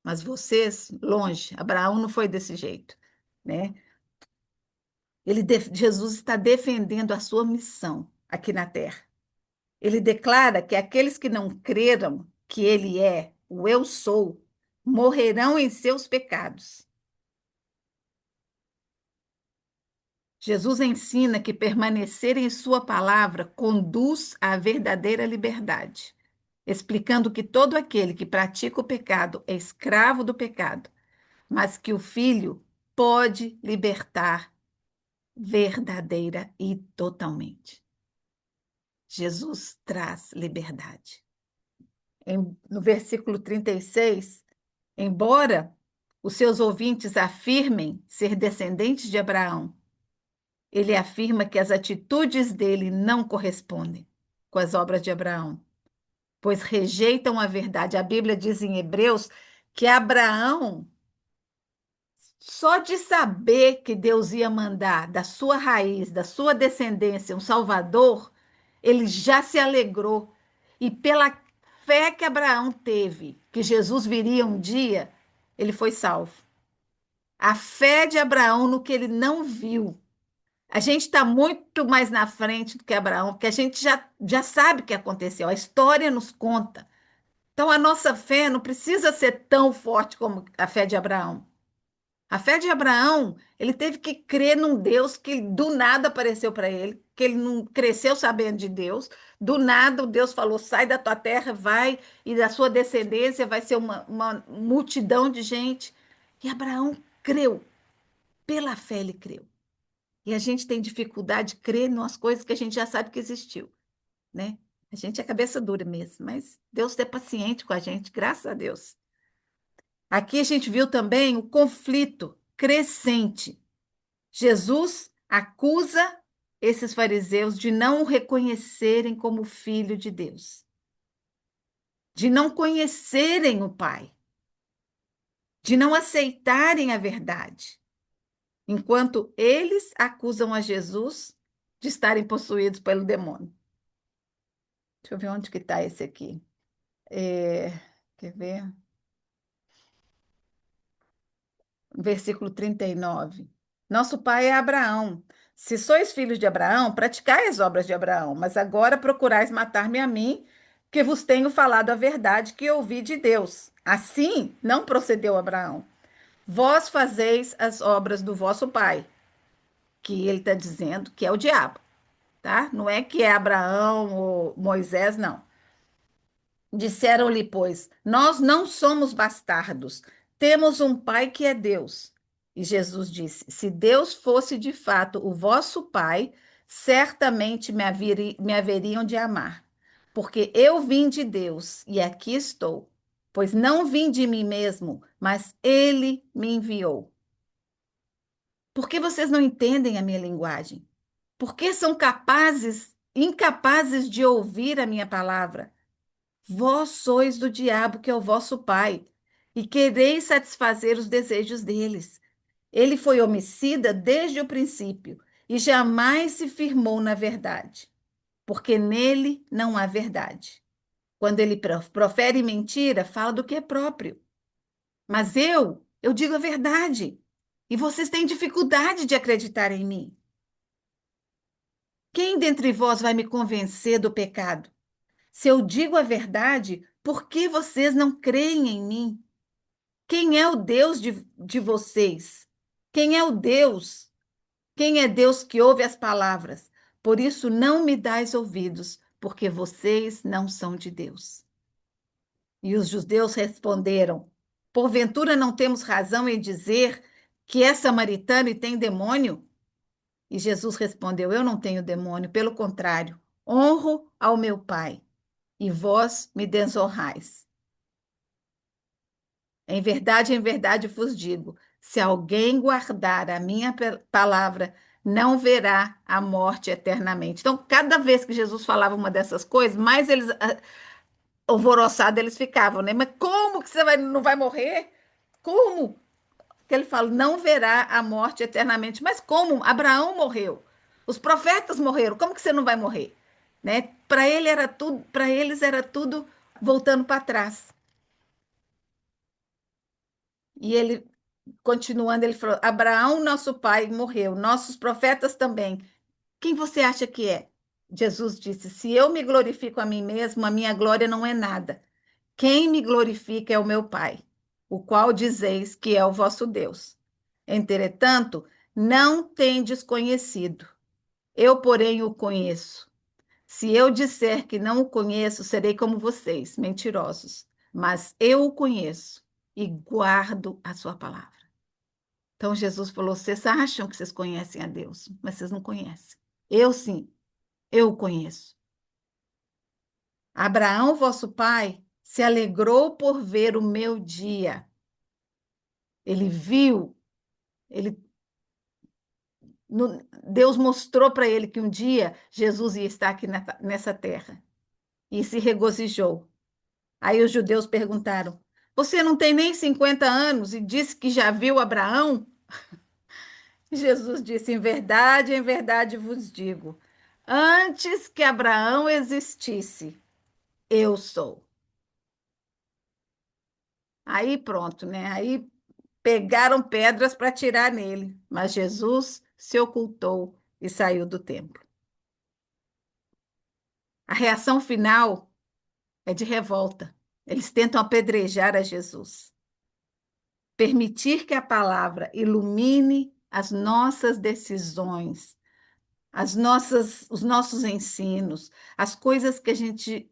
Mas vocês, longe, Abraão não foi desse jeito, né? Jesus está defendendo a sua missão aqui na terra. Ele declara que aqueles que não creram que ele é o eu sou, morrerão em seus pecados. Jesus ensina que permanecer em sua palavra conduz à verdadeira liberdade, explicando que todo aquele que pratica o pecado é escravo do pecado, mas que o Filho pode libertar verdadeira e totalmente. Jesus traz liberdade. No versículo 36, embora os seus ouvintes afirmem ser descendentes de Abraão, ele afirma que as atitudes dele não correspondem com as obras de Abraão, pois rejeitam a verdade. A Bíblia diz em Hebreus que Abraão, só de saber que Deus ia mandar da sua raiz, da sua descendência, um Salvador, ele já se alegrou. E pela fé que Abraão teve, que Jesus viria um dia, ele foi salvo. A fé de Abraão no que ele não viu. A gente está muito mais na frente do que Abraão, porque a gente já sabe o que aconteceu, a história nos conta. Então, a nossa fé não precisa ser tão forte como a fé de Abraão. A fé de Abraão, ele teve que crer num Deus que do nada apareceu para ele, que ele não cresceu sabendo de Deus. Do nada, o Deus falou: sai da tua terra, vai, e da sua descendência vai ser uma multidão de gente. E Abraão creu, pela fé ele creu. E a gente tem dificuldade de crer nas coisas que a gente já sabe que existiu, né? A gente é cabeça dura mesmo, mas Deus é paciente com a gente, graças a Deus. Aqui a gente viu também o conflito crescente. Jesus acusa esses fariseus de não o reconhecerem como filho de Deus, de não conhecerem o Pai, de não aceitarem a verdade, enquanto eles acusam a Jesus de estarem possuídos pelo demônio. Deixa eu ver onde que está esse aqui. É, quer ver? Versículo 39. Nosso pai é Abraão. Se sois filhos de Abraão, praticai as obras de Abraão, mas agora procurais matar-me a mim, que vos tenho falado a verdade que ouvi de Deus. Assim não procedeu Abraão. Vós fazeis as obras do vosso pai, que ele está dizendo que é o diabo. tá? Não é que é Abraão ou Moisés, não. Disseram-lhe, pois, nós não somos bastardos, temos um pai que é Deus. E Jesus disse: se Deus fosse de fato o vosso pai, certamente me haveriam de amar, porque eu vim de Deus e aqui estou, pois não vim de mim mesmo, mas ele me enviou. Por que vocês não entendem a minha linguagem? Por que são incapazes de ouvir a minha palavra? Vós sois do diabo, que é o vosso pai, e quereis satisfazer os desejos deles. Ele foi homicida desde o princípio e jamais se firmou na verdade, porque nele não há verdade. Quando ele profere mentira, fala do que é próprio. Mas eu digo a verdade, e vocês têm dificuldade de acreditar em mim. Quem dentre vós vai me convencer do pecado? Se eu digo a verdade, por que vocês não creem em mim? Quem é o Deus de vocês? Quem é o Deus? Quem é Deus que ouve as palavras? Por isso não me dais ouvidos, porque vocês não são de Deus. E os judeus responderam: porventura não temos razão em dizer que é samaritano e tem demônio? E Jesus respondeu: eu não tenho demônio, pelo contrário, honro ao meu Pai, e vós me desonrais. Em verdade vos digo: se alguém guardar a minha palavra, não verá a morte eternamente. Então, cada vez que Jesus falava uma dessas coisas, mais eles alvoroçados eles ficavam, né? Mas como que não vai morrer? Como? Que ele fala, não verá a morte eternamente. Mas como? Abraão morreu. Os profetas morreram. Como que você não vai morrer? Né? Para eles era tudo voltando para trás. E ele, continuando, ele falou: Abraão, nosso pai, morreu, nossos profetas também. Quem você acha que é? Jesus disse: se eu me glorifico a mim mesmo, a minha glória não é nada. Quem me glorifica é o meu Pai, o qual dizeis que é o vosso Deus. Entretanto, não tendes conhecido. Eu, porém, o conheço. Se eu disser que não o conheço, serei como vocês, mentirosos. Mas eu o conheço e guardo a sua palavra. Então Jesus falou: vocês acham que vocês conhecem a Deus, mas vocês não conhecem. Eu sim, eu o conheço. Abraão, vosso pai, se alegrou por ver o meu dia. Ele viu, ele, Deus mostrou para ele que um dia Jesus ia estar aqui nessa terra e se regozijou. Aí os judeus perguntaram: você não tem nem 50 anos e disse que já viu Abraão? Jesus disse: em verdade vos digo, antes que Abraão existisse, eu sou. Aí pronto, né? Aí pegaram pedras para tirar nele, mas Jesus se ocultou e saiu do templo. A reação final é de revolta. Eles tentam apedrejar a Jesus. Permitir que a palavra ilumine as nossas decisões, os nossos ensinos, as coisas que a gente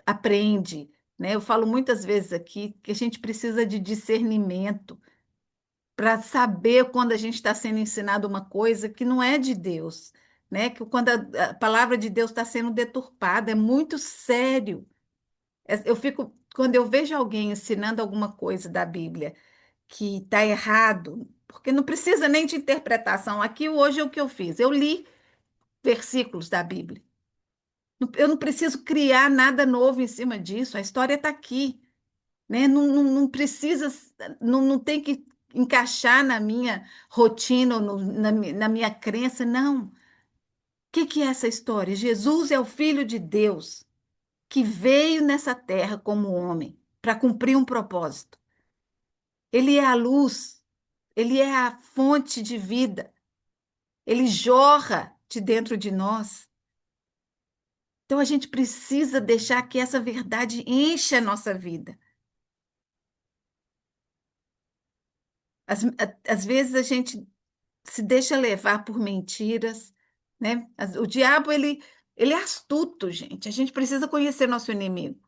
aprende, né? Eu falo muitas vezes aqui que a gente precisa de discernimento para saber quando a gente está sendo ensinado uma coisa que não é de Deus, né? Que quando a palavra de Deus está sendo deturpada, é muito sério. Eu fico, quando eu vejo alguém ensinando alguma coisa da Bíblia que está errado, porque não precisa nem de interpretação. Aqui hoje é o que eu fiz. Eu li versículos da Bíblia. Eu não preciso criar nada novo em cima disso. A história está aqui, né? Não precisa, não tem que encaixar na minha rotina, ou na minha crença, não. O que é essa história? Jesus é o Filho de Deus que veio nessa terra como homem para cumprir um propósito. Ele é a luz, ele é a fonte de vida, ele jorra de dentro de nós. Então a gente precisa deixar que essa verdade encha a nossa vida. Às vezes a gente se deixa levar por mentiras, né? O diabo, ele é astuto, gente. A gente precisa conhecer nosso inimigo,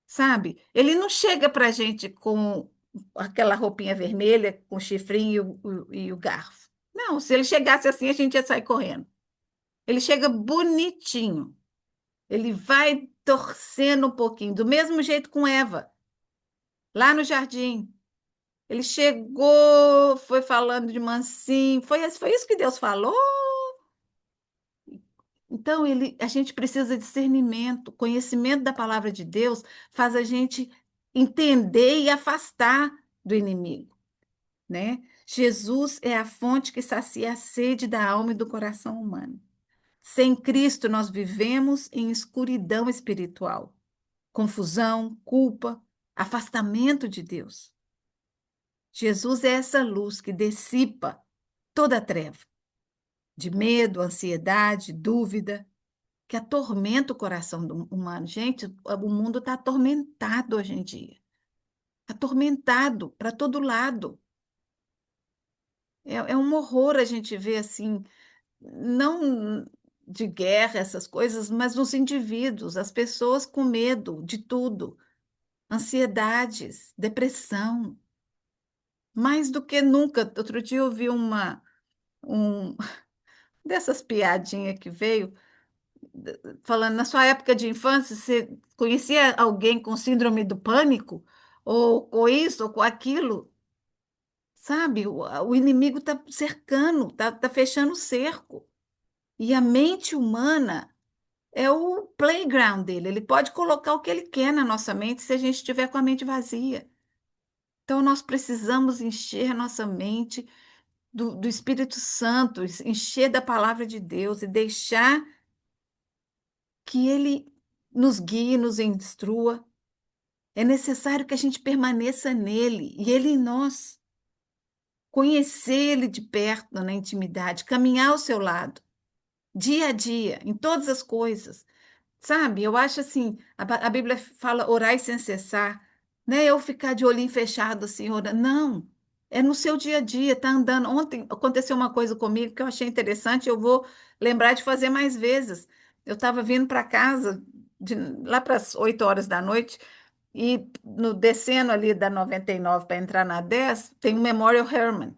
sabe? Ele não chega para a gente com aquela roupinha vermelha, com o chifrinho e o garfo. Não, se ele chegasse assim, a gente ia sair correndo. Ele chega bonitinho. Ele vai torcendo um pouquinho, do mesmo jeito com Eva, lá no jardim. Ele chegou, foi falando de mansinho. Foi isso que Deus falou? Então, a gente precisa de discernimento, conhecimento da palavra de Deus faz a gente entender e afastar do inimigo, né? Jesus é a fonte que sacia a sede da alma e do coração humano. Sem Cristo, nós vivemos em escuridão espiritual, confusão, culpa, afastamento de Deus. Jesus é essa luz que dissipa toda a treva de medo, ansiedade, dúvida, que atormenta o coração do humano. Gente, o mundo está atormentado hoje em dia. Atormentado para todo lado. É um horror a gente ver assim, não de guerra, essas coisas, mas nos indivíduos, as pessoas com medo de tudo, ansiedades, depressão. Mais do que nunca. Outro dia eu vi um dessas piadinhas que veio, falando, na sua época de infância, você conhecia alguém com síndrome do pânico? Ou com isso, ou com aquilo? Sabe? O inimigo está cercando, está fechando o cerco. E a mente humana é o playground dele. Ele pode colocar o que ele quer na nossa mente se a gente estiver com a mente vazia. Então, nós precisamos encher nossa mente do Espírito Santo, encher da palavra de Deus e deixar que ele nos guie, nos instrua. É necessário que a gente permaneça nele e ele em nós. Conhecer ele de perto, na intimidade, caminhar ao seu lado, dia a dia, em todas as coisas. Sabe, eu acho assim, a Bíblia fala orar sem cessar, né? Eu ficar de olhinho fechado assim, orando. Não, é no seu dia a dia, tá andando. Ontem aconteceu uma coisa comigo que eu achei interessante, eu vou lembrar de fazer mais vezes. Eu estava vindo para casa, lá para as 8 horas da noite, e no descendo ali da 99 para entrar na 10 tem o Memorial Hermann.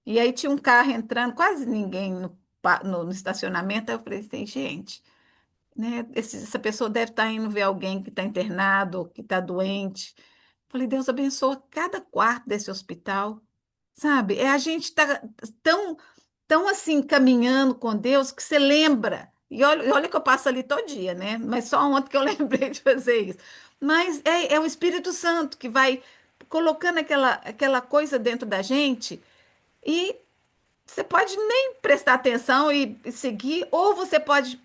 E aí tinha um carro entrando, quase ninguém no estacionamento. Aí eu falei assim, gente, né? Essa pessoa deve estar indo ver alguém que está internado, ou que está doente. Falei, Deus abençoa cada quarto desse hospital, sabe? É a gente tá tão, tão assim caminhando com Deus que você lembra. E olha que eu passo ali todo dia, né? Mas só ontem que eu lembrei de fazer isso. Mas é o Espírito Santo que vai colocando aquela coisa dentro da gente e você pode nem prestar atenção e seguir, ou você pode,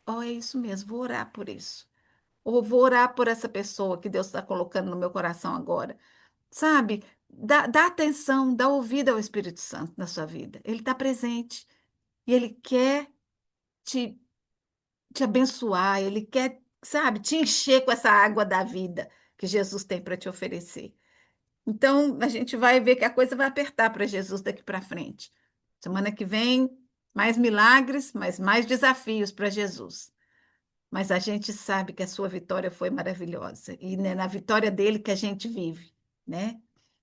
oh, é isso mesmo, vou orar por isso. Ou vou orar por essa pessoa que Deus está colocando no meu coração agora. Sabe? Dá atenção, dá ouvido ao Espírito Santo na sua vida. Ele está presente e ele quer te, te abençoar, ele quer, sabe, te encher com essa água da vida que Jesus tem para te oferecer. Então, a gente vai ver que a coisa vai apertar para Jesus daqui para frente. Semana que vem, mais milagres, mas mais desafios para Jesus. Mas a gente sabe que a sua vitória foi maravilhosa e é na vitória dele que a gente vive, né?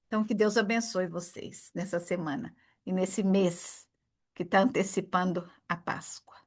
Então, que Deus abençoe vocês nessa semana e nesse mês que está antecipando a Páscoa.